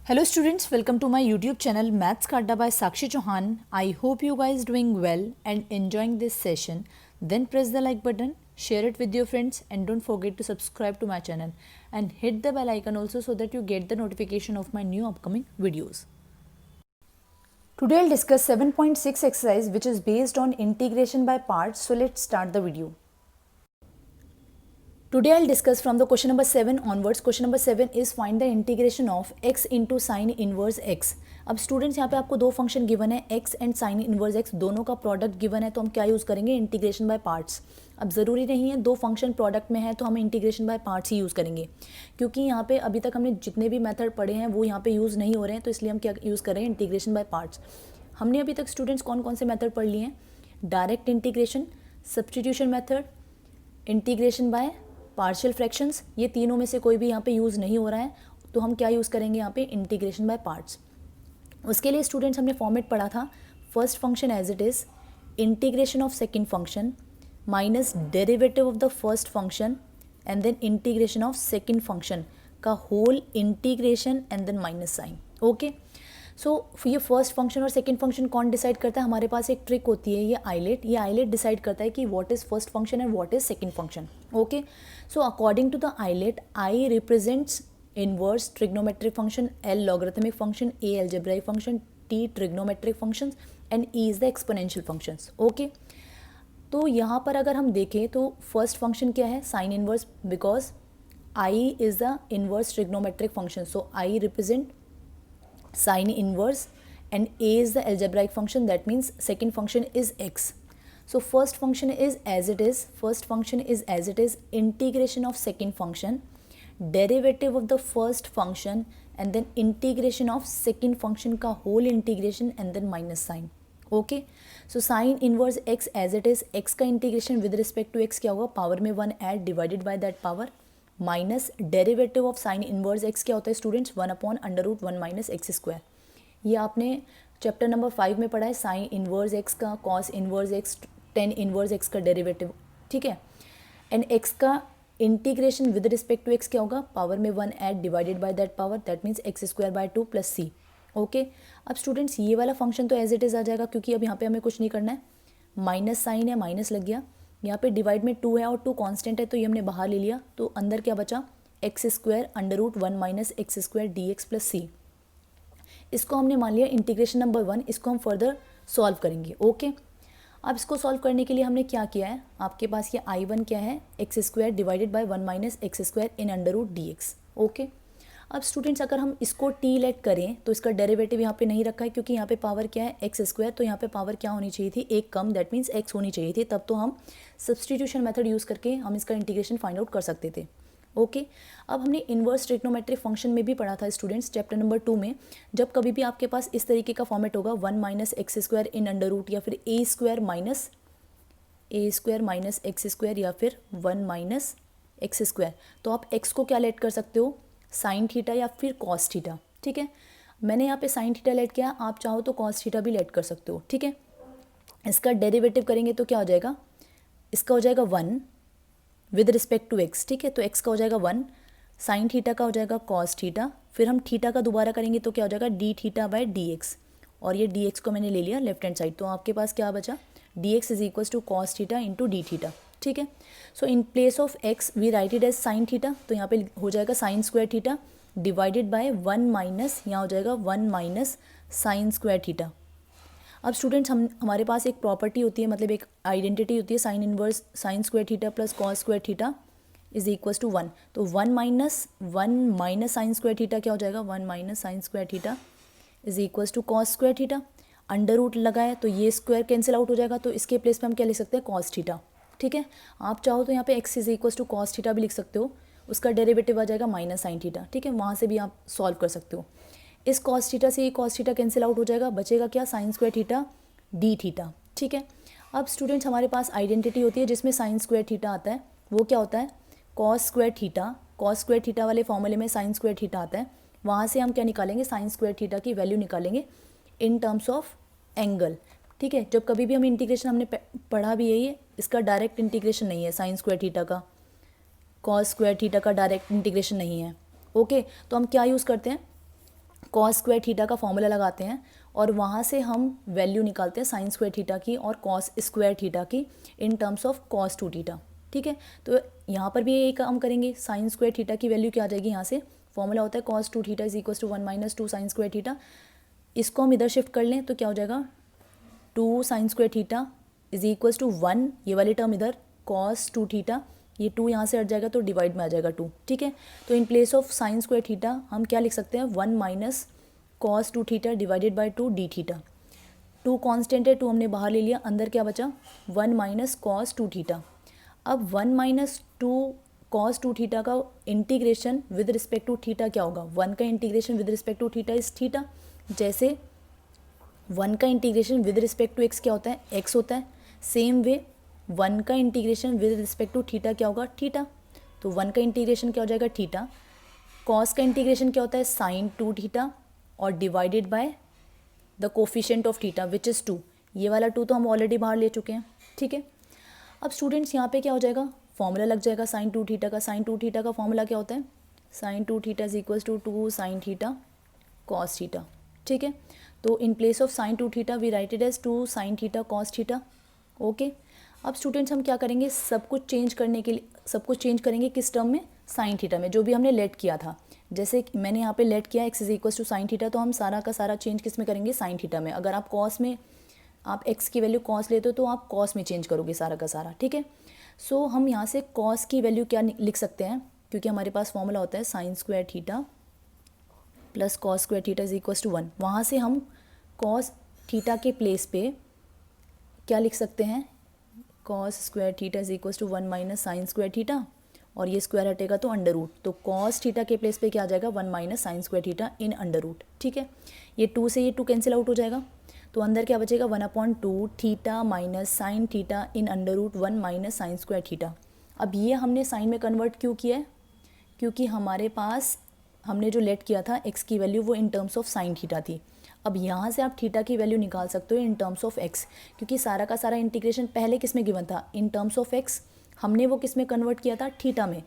Hello students, welcome to my YouTube channel Maths Kadda by Sakshi Chauhan. I hope you guys doing well and enjoying this session. Then press the like button, share it with your friends and don't forget to subscribe to my channel and hit the bell icon also so that you get the notification of my new upcoming videos. Today I'll discuss 7.6 exercise which is based on integration by parts. So let's start the video. Today I'll discuss from the question number 7 onwards. Question number 7 is find the integration of x into sin inverse x. अब students यहाँ पे आपको दो function given है x and sin inverse x, दोनों का product given है तो हम क्या यूज़ करेंगे, इंटीग्रेशन बाय पार्ट्स. अब ज़रूरी नहीं है दो फंक्शन प्रोडक्ट में है तो हम integration by parts he use करेंगे, क्योंकि यहाँ पे अभी तक हमने जितने भी मेथड पढ़े हैं वो यहाँ पे यूज़ नहीं हो रहे हैं, तो इसलिए हम क्या यूज़ कर रहे हैं, इंटीग्रेशन बाय पार्ट्स. हमने अभी तक स्टूडेंट्स कौन कौन से मेथड पढ़ लिए हैं, direct integration, substitution method, integration by partial fractions. ये तीनों में से कोई भी यहाँ पे यूज़ नहीं हो रहा है तो हम क्या यूज़ करेंगे यहाँ पे, इंटीग्रेशन बाय पार्ट्स. उसके लिए स्टूडेंट्स हमने फॉर्मेट पढ़ा था, first function as it is, integration of second function minus derivative of the first function and then integration of second function का whole integration and then minus sign. Okay, सो ये first function और second function कौन decide करता है, हमारे पास एक trick होती है, ये आइलेट डिसाइड करता है कि what is first function and what is second function. Okay, so according to the ILATE, I represents inverse trigonometric function, L logarithmic function, A algebraic function, T trigonometric function and E is the exponential functions. Okay, तो यहाँ पर अगर हम देखें तो first function क्या है, sine inverse, because I is the inverse trigonometric function, so I represent sin inverse and a is the algebraic function, that means second function is x. So first function is as it is, integration of second function, derivative of the first function and then integration of second function का whole integration and then minus sign. Okay, so sin inverse x as it is, x का integration with respect to x क्या होगा, power में 1 add divided by that power, minus derivative of sine inverse x क्या होता है students, 1/√1 minus x square. ये आपने chapter number 5 में पढ़ा है, साइन इनवर्स एक्स का, cos inverse x, tan inverse x का डेरिवेटिव. ठीक है, एंड एक्स का integration with respect to x क्या होगा, पावर में 1 add divided by that power, that means x² 2 plus C. Okay, अब स्टूडेंट्स ये वाला फंक्शन तो एज इट इज़ आ जाएगा, क्योंकि अब यहाँ पे हमें कुछ नहीं करना है, माइनस साइन है, माइनस लग गया, यहाँ पे डिवाइड में 2 है और 2 कांस्टेंट है तो ये हमने बाहर ले लिया, तो अंदर क्या बचा, x² minus x² dx plus सी. इसको हमने मान लिया इंटीग्रेशन नंबर 1, इसको हम फर्दर सॉल्व करेंगे. ओके, अब इसको सॉल्व करने के लिए हमने क्या किया है, आपके पास ये I1 क्या है, x² divided by 1 minus x² in √dx. Okay, अब स्टूडेंट्स अगर हम इसको t लेट करें तो इसका डेरिवेटिव यहाँ पे नहीं रखा है, क्योंकि यहाँ पे पावर क्या है, x², तो यहाँ पे पावर क्या होनी चाहिए थी, एक कम, दैट मीन्स x होनी चाहिए थी, तब तो हम सब्सटीट्यूशन मेथड यूज़ करके हम इसका इंटीग्रेशन फाइंड आउट कर सकते थे. ओके, अब हमने इनवर्स ट्रिग्नोमेट्रिक फंक्शन में भी पढ़ा था स्टूडेंट्स चैप्टर नंबर 2 में, जब कभी भी आपके पास इस तरीके का फॉर्मेट होगा, 1 माइनस x² इन √ या फिर a² माइनस x² या फिर 1 माइनस x², तो आप x को क्या लेट कर सकते हो, साइन थीटा या फिर कॉस थीटा. ठीक है, मैंने यहाँ पे साइन थीटा लेट किया, आप चाहो तो कॉस थीटा भी लेट कर सकते हो. ठीक है, इसका डेरिवेटिव करेंगे तो क्या हो जाएगा, इसका हो जाएगा 1 विद रिस्पेक्ट टू x. ठीक है, तो x का हो जाएगा 1, साइन थीटा का हो जाएगा कॉस थीटा, फिर हम थीटा का दोबारा करेंगे तो क्या हो जाएगा, डी थीटा बाय dx, और ये dx को मैंने ले लिया लेफ्ट हैंड साइड, तो आपके पास क्या बचा, dx is equal to cos theta into D theta. ठीक है, सो इन place of x we write it as sign theta, तो यहाँ पे हो जाएगा sign square theta divided by 1 minus, यहाँ हो जाएगा 1 माइनस साइन स्क्वायर थीटा. अब स्टूडेंट्स हमारे पास एक प्रॉपर्टी होती है, मतलब एक आइडेंटिटी होती है, sine inverse sine square theta plus cos square theta is equal to 1, तो 1 माइनस साइन स्क्वायर थीटा क्या हो जाएगा, 1 minus sine square theta is equal to cos square theta. Under root लगाए तो ये स्क्वायर कैंसिल आउट हो जाएगा, तो इसके प्लेस पे हम क्या लिख सकते हैं, कॉस थीटा. ठीक है, आप चाहो तो यहाँ पे x is equal to cos theta भी लिख सकते हो, उसका डेरिवेटिव आ जाएगा माइनस साइन थीटा. ठीक है, वहाँ से भी आप सॉल्व कर सकते हो. इस कॉस थीटा से ये कॉस थीटा कैंसिल आउट हो जाएगा, बचेगा क्या, sign square theta D theta. ठीक है, अब स्टूडेंट्स हमारे पास आइडेंटिटी होती है जिसमें साइन स्क्वायर थीटा आता है, वो क्या होता है, कॉस स्क्वायर थीटा वाले फॉर्मूले में साइन स्क्वायर थीटा आता है, वहाँ से हम क्या निकालेंगे, साइन स्क्वायर थीटा की वैल्यू निकालेंगे इन टर्म्स ऑफ एंगल. ठीक है, जब कभी भी हम इंटीग्रेशन हमने पढ़ा भी है, ये इसका डायरेक्ट इंटीग्रेशन नहीं है, साइन स्क्वायर थीटा का कॉस स्क्वायर थीटा का डायरेक्ट इंटीग्रेशन नहीं है. ओके, तो हम क्या यूज़ करते हैं, कॉस स्क्वायर थीटा का फॉर्मूला लगाते हैं और वहाँ से हम वैल्यू निकालते हैं साइन स्क्वायर थीटा की और कॉस स्क्वायर थीटा की in terms of cos 2 theta. ठीक है, तो यहाँ पर भी यही काम करेंगे। साइन स्क्वायर थीटा की वैल्यू क्या आ जाएगी, यहाँ से फॉर्मूला होता है cos 2 theta is equal to 1 minus 2 sine square theta. इसको हम इधर शिफ्ट कर लें तो क्या हो जाएगा, 2 sine square theta is equal to 1, ये वाली टर्म इधर कॉस 2 थीटा, ये 2 यहाँ से हट जाएगा तो डिवाइड में आ जाएगा 2। ठीक है, तो in place of sign square theta हम क्या लिख सकते हैं, 1 minus cos 2 theta divided by 2 D theta. 2 constant है, 2 हमने बाहर ले लिया, अंदर क्या बचा 1 माइनस कॉस 2 थीटा। अब 1 माइनस 2 कॉस 2 थीटा का integration with respect to theta क्या होगा, 1 का integration with respect to theta is theta. जैसे 1 का integration with respect to x क्या होता है, एक्स होता है, सेम वे 1 का integration with respect to theta क्या होगा, थीटा। तो 1 का इंटीग्रेशन क्या हो जाएगा, थीटा। कॉस का इंटीग्रेशन क्या होता है, साइन 2 थीटा और divided by the coefficient of theta which is 2। ये वाला 2 तो हम ऑलरेडी बाहर ले चुके हैं। ठीक है, अब स्टूडेंट्स यहाँ पे क्या हो जाएगा, फॉर्मूला लग जाएगा साइन 2 थीटा का। साइन 2 थीटा का फॉर्मूला क्या होता है, sine 2 theta is equals to 2 sine theta cos theta. ठीक है, तो in place of sine 2 theta we write it as 2 sine theta cos theta. Okay, अब स्टूडेंट्स हम क्या करेंगे, सब कुछ चेंज करने के लिए सब कुछ चेंज करेंगे किस टर्म में, साइन थीटा में, जो भी हमने लेट किया था। जैसे मैंने यहाँ पे लेट किया x is equals to sine theta, तो हम सारा का सारा चेंज किस में करेंगे, साइन थीटा में। अगर आप कॉस में आप एक्स की वैल्यू कॉस लेते हो तो आप कॉस में चेंज करोगे सारा का सारा। ठीक है, सो हम यहाँ से कॉस की वैल्यू क्या लिख सकते हैं, क्योंकि हमारे पास फॉर्मूला होता है sine square theta plus cos square theta is equals to 1। वहाँ से हम कॉस थीटा के प्लेस पे क्या लिख सकते हैं, cos square theta is equals to 1 minus sine square theta, और ये स्क्वायर हटेगा तो अंडर रूट, तो कॉस थीटा के प्लेस पे क्या आ जाएगा, 1 minus sine square theta in under root. ठीक है, ये 2 से ये 2 कैंसिल आउट हो जाएगा, तो अंदर क्या बचेगा, 1/2 theta minus sine theta in under root 1 minus sine square theta. अब ये हमने साइन में कन्वर्ट क्यों किया है, क्योंकि हमारे पास हमने जो लेट किया था एक्स की वैल्यू वो इन टर्म्स ऑफ साइन थीटा थी। अब यहाँ से आप थीटा की वैल्यू निकाल सकते हो इन टर्म्स ऑफ एक्स, क्योंकि सारा का सारा इंटीग्रेशन पहले किस में गिवन था, इन टर्म्स ऑफ एक्स, हमने वो किस में कन्वर्ट किया था, थीटा में।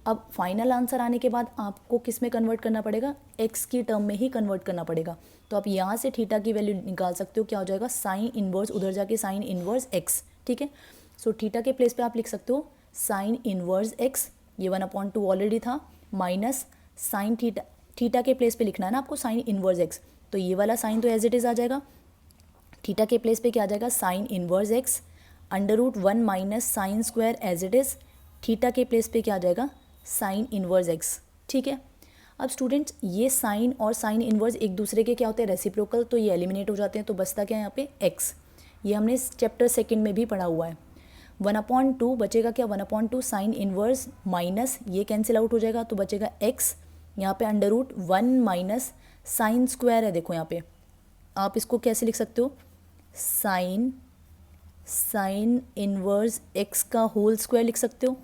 अब फाइनल आंसर आने के बाद आपको किस में कन्वर्ट करना पड़ेगा, एक्स की टर्म में ही कन्वर्ट करना पड़ेगा। तो आप यहाँ से थीटा की वैल्यू निकाल सकते हो, क्या हो जाएगा, साइन इनवर्स, उधर जाके साइन इनवर्स एक्स। ठीक है, सो थीटा के प्लेस पे आप लिख सकते हो साइन इनवर्स एक्स, ये 1/2 ऑलरेडी था, माइनस साइन थीटा, थीटा के प्लेस पे लिखना है ना आपको साइन इनवर्स एक्स, तो ये वाला साइन तो एज इट इज़ आ जाएगा, थीटा के प्लेस पे क्या आ जाएगा, sine inverse x under root 1 minus sine square as it is, theta के प्लेस पे क्या आ जाएगा, साइन इनवर्स एक्स। ठीक है, अब स्टूडेंट्स ये साइन और साइन इनवर्स एक दूसरे के क्या होते हैं, रेसिप्रोकल, तो ये एलिमिनेट हो जाते हैं, तो बचता क्या है यहाँ पे एक्स। ये हमने चैप्टर 2 में भी पढ़ा हुआ है। 1/2 बचेगा क्या, 1/2 साइन इनवर्स माइनस ये कैंसिल आउट हो जाएगा, तो बचेगा एक्स, यहाँ पे under root 1 minus sine square है, देखो यहाँ पे आप इसको कैसे लिख सकते हो, साइन इनवर्स एक्स का होल स्क्वायर लिख सकते हो।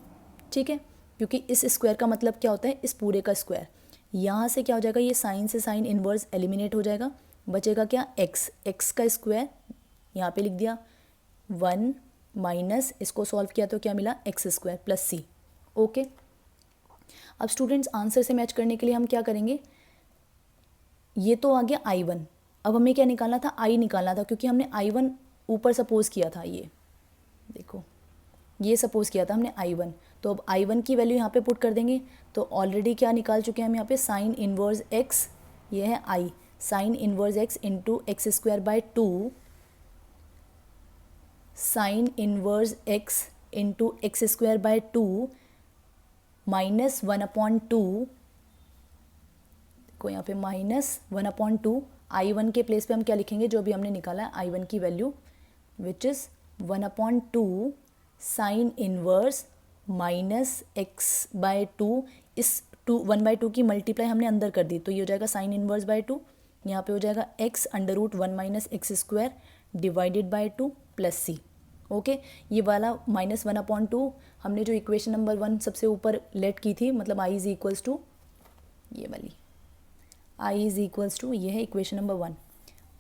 ठीक है, क्योंकि इस स्क्वायर का मतलब क्या होता है, इस पूरे का स्क्वायर। यहाँ से क्या हो जाएगा, ये साइन से साइन इनवर्स एलिमिनेट हो जाएगा, बचेगा क्या, एक्स, एक्स का स्क्वायर यहाँ पे लिख दिया, 1 माइनस इसको सॉल्व किया तो क्या मिला, एक्स स्क्वायर प्लस सी। ओके, अब स्टूडेंट्स आंसर से मैच करने के लिए हम क्या करेंगे, ये तो आ गया I1, अब हमें क्या निकालना था, I निकालना था, क्योंकि हमने I1 ऊपर सपोज किया था, ये देखो ये सपोज किया था हमने I1, तो अब I1 की वैल्यू यहाँ पे पुट कर देंगे, तो ऑलरेडी क्या निकाल चुके हैं हम यहाँ पे, साइन इनवर्स एक्स, ये है I, sign inverse x into x square by 2 sign inverse x into x square by 2 minus 1/2 को यहाँ पे माइनस 1/2 I1 के प्लेस पे हम क्या लिखेंगे, जो भी हमने निकाला है I1 की value, which is 1/2 sine inverse minus x by 2, इस 1/2 की मल्टीप्लाई हमने अंदर कर दी, तो ये हो जाएगा साइन इनवर्स बाय 2, यहाँ पे हो जाएगा x under root 1 minus x square divided by 2 plus C. Okay, ये वाला माइनस 1/2 हमने जो इक्वेशन नंबर 1 सबसे ऊपर लेट की थी, मतलब I इज इक्वल्स टू ये वाली, I इज इक्वल्स टू, ये है equation number 1,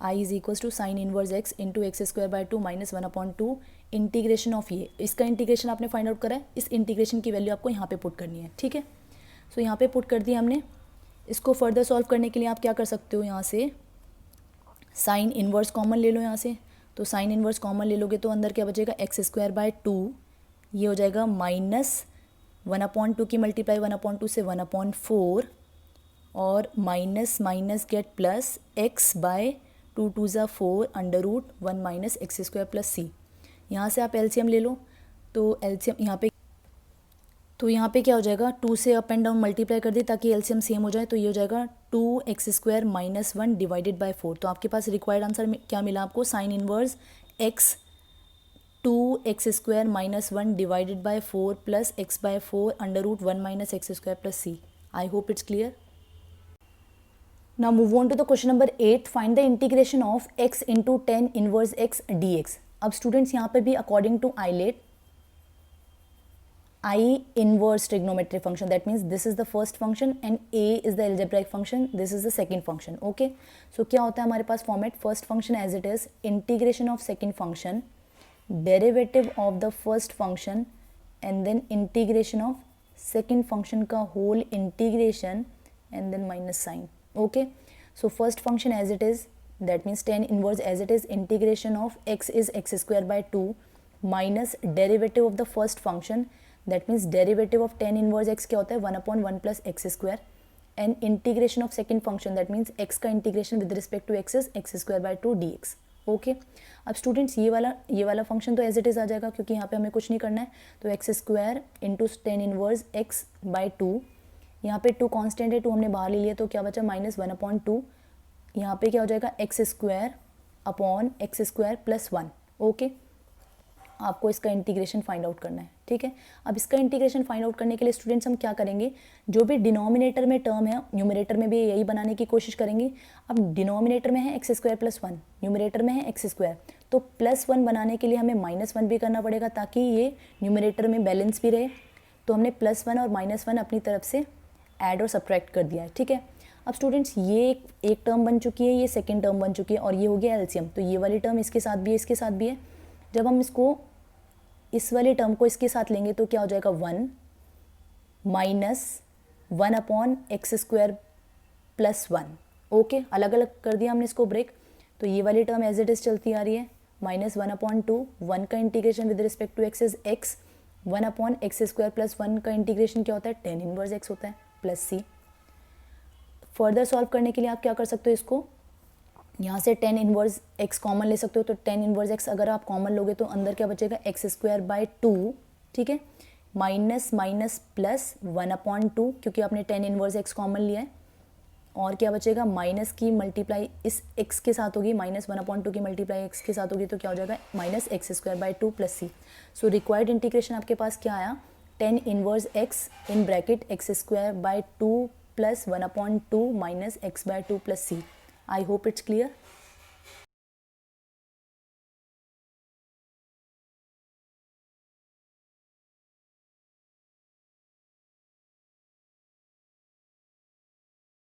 I is equals to sine inverse x into x square by 2 minus 1/2 integration of ये, इसका इंटीग्रेशन आपने फाइंड आउट करा है, इस इंटीग्रेशन की वैल्यू आपको यहाँ पे पुट करनी है। ठीक है, सो यहाँ पे पुट कर दी हमने, इसको फर्दर सॉल्व करने के लिए आप क्या कर सकते हो, यहाँ से साइन इन्वर्स कॉमन ले लो यहाँ से। तो साइन इन्वर्स कॉमन ले लोगे तो अंदर क्या बचेगा, एक्स स्क्वायर बाय 2, ये हो जाएगा माइनस 1/2 की मल्टीप्लाई 1/2 से 1/4, और minus minus gate plus x by 2 2 ज़ा 4 under root 1 minus x square plus सी। यहाँ से आप एलसीएम ले लो, तो एलसीएम यहाँ पे क्या हो जाएगा, 2 से अप एंड डाउन मल्टीप्लाई कर दी ताकि एलसीएम सेम हो जाए। तो ये हो जाएगा 2x² माइनस 1 डिवाइडेड बाय 4। तो आपके पास रिक्वायर्ड आंसर क्या मिला आपको, sine inverse x 2x² minus 1 divided by 4 plus x by 4 under root 1 minus x square plus C. I hope it's clear. Now move on to the question number 8. Find the integration of x into tan inverse x dx. अब students यहाँ पे भी according to ILATE I inverse trigonometric function, that means this is the first function and a is the algebraic function, this is the second function. Okay, so क्या होता है हमारे पास format, first function as it is integration of second function, derivative of the first function and then integration of second function का whole integration and then minus sign. Okay, so first function as it is, that means tan inverse as it is, integration of x is x square by 2 minus derivative of the first function, that means derivative of tan inverse x क्या होता है 1/1 plus x square, and integration of second function, that means x का integration with respect to x is x square by 2 dx. Okay, अब students ये वाला function तो as it is आ जाएगा क्योंकि यहाँ पे हमें कुछ नहीं करना है. तो x square into ten inverse x by 2, यहाँ पे 2 कांस्टेंट है, 2 हमने बाहर ले लिया तो क्या बचा -1/2. यहाँ पे क्या हो जाएगा x square upon x square plus 1. Okay, आपको इसका इंटीग्रेशन फाइंड आउट करना है. ठीक है, अब इसका इंटीग्रेशन फाइंड आउट करने के लिए स्टूडेंट्स हम क्या करेंगे, जो भी डिनोमिनेटर में टर्म है न्यूमरेटर में भी यही बनाने की कोशिश करेंगे. अब डिनोमिनेटर में है एक्स स्क्वायर प्लस 1, न्यूमरेटर में है एक्स स्क्वायर, तो +1 बनाने के लिए हमें -1 भी करना पड़ेगा ताकि ये न्यूमरेटर में बैलेंस भी रहे. तो हमने +1 और -1 अपनी तरफ से ऐड और सब्ट्रैक्ट कर दिया है. ठीक है, अब स्टूडेंट्स ये एक टर्म बन चुकी है, ये सेकेंड टर्म बन चुकी है और ये हो गया एलसीएम. तो ये वाली टर्म इसके साथ भी है, इसके साथ भी है. जब हम इसको इस वाले टर्म को इसके साथ लेंगे तो क्या हो जाएगा 1 माइनस 1/x² प्लस 1. ओके, अलग अलग कर दिया हमने इसको ब्रेक. तो ये वाली टर्म एज इट इज चलती आ रही है -1/2. 1 का integration with respect to x is x. 1/x² plus 1 का इंटीग्रेशन क्या होता है, tan इनवर्स x होता है प्लस सी. फर्दर सॉल्व करने के लिए आप क्या कर सकते हो, इसको यहाँ से tan इनवर्स x कॉमन ले सकते हो. तो tan इनवर्स x अगर आप कॉमन लोगे तो अंदर क्या बचेगा x² बाई 2. ठीक है, माइनस माइनस प्लस 1/2 क्योंकि आपने tan इनवर्स x कॉमन लिया है. और क्या बचेगा, माइनस की मल्टीप्लाई इस x के साथ होगी, -1/2 की मल्टीप्लाई x के साथ होगी तो क्या हो जाएगा -x² by 2 plus C. So required integration आपके पास क्या आया, tan inverse x in bracket x² by 2 plus 1/2 minus x by 2 plus C. I hope it's clear.